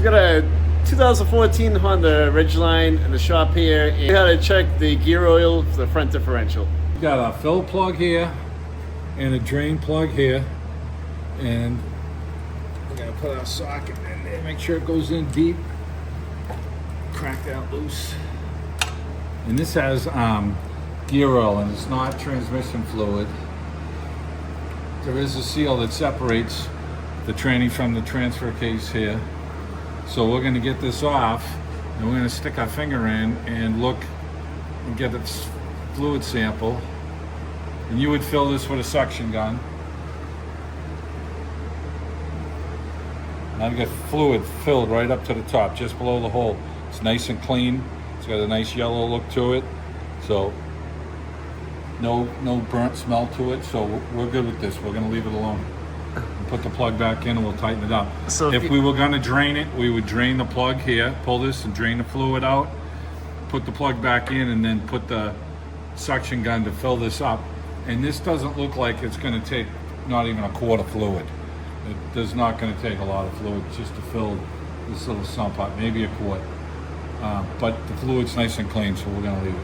we got a 2014 Honda Ridgeline in the shop here. And we had to check the gear oil for the front differential. We got a fill plug here and a drain plug here, and we're gonna put our socket in there, make sure it goes in deep, crack that loose. And this has gear oil, and it's not transmission fluid. There is a seal that separates the tranny from the transfer case here. So we're going to get this off, and we're going to stick our finger in and look and get a fluid sample. And you would fill this with a suction gun. Now I've got fluid filled right up to the top, just below the hole. It's nice and clean. It's got a nice yellow look to it. So no burnt smell to it. So we're good with this. We're going to leave it alone. Put the plug back in and we'll tighten it up. So if we were going to drain it, we would drain the plug here, pull this and drain the fluid out, put the plug back in, and then put the suction gun to fill this up. And this doesn't look like it's going to take not even a quart of fluid. It is not going to take a lot of fluid just to fill this little sump up, maybe a quart. But the fluid's nice and clean, so we're going to leave it.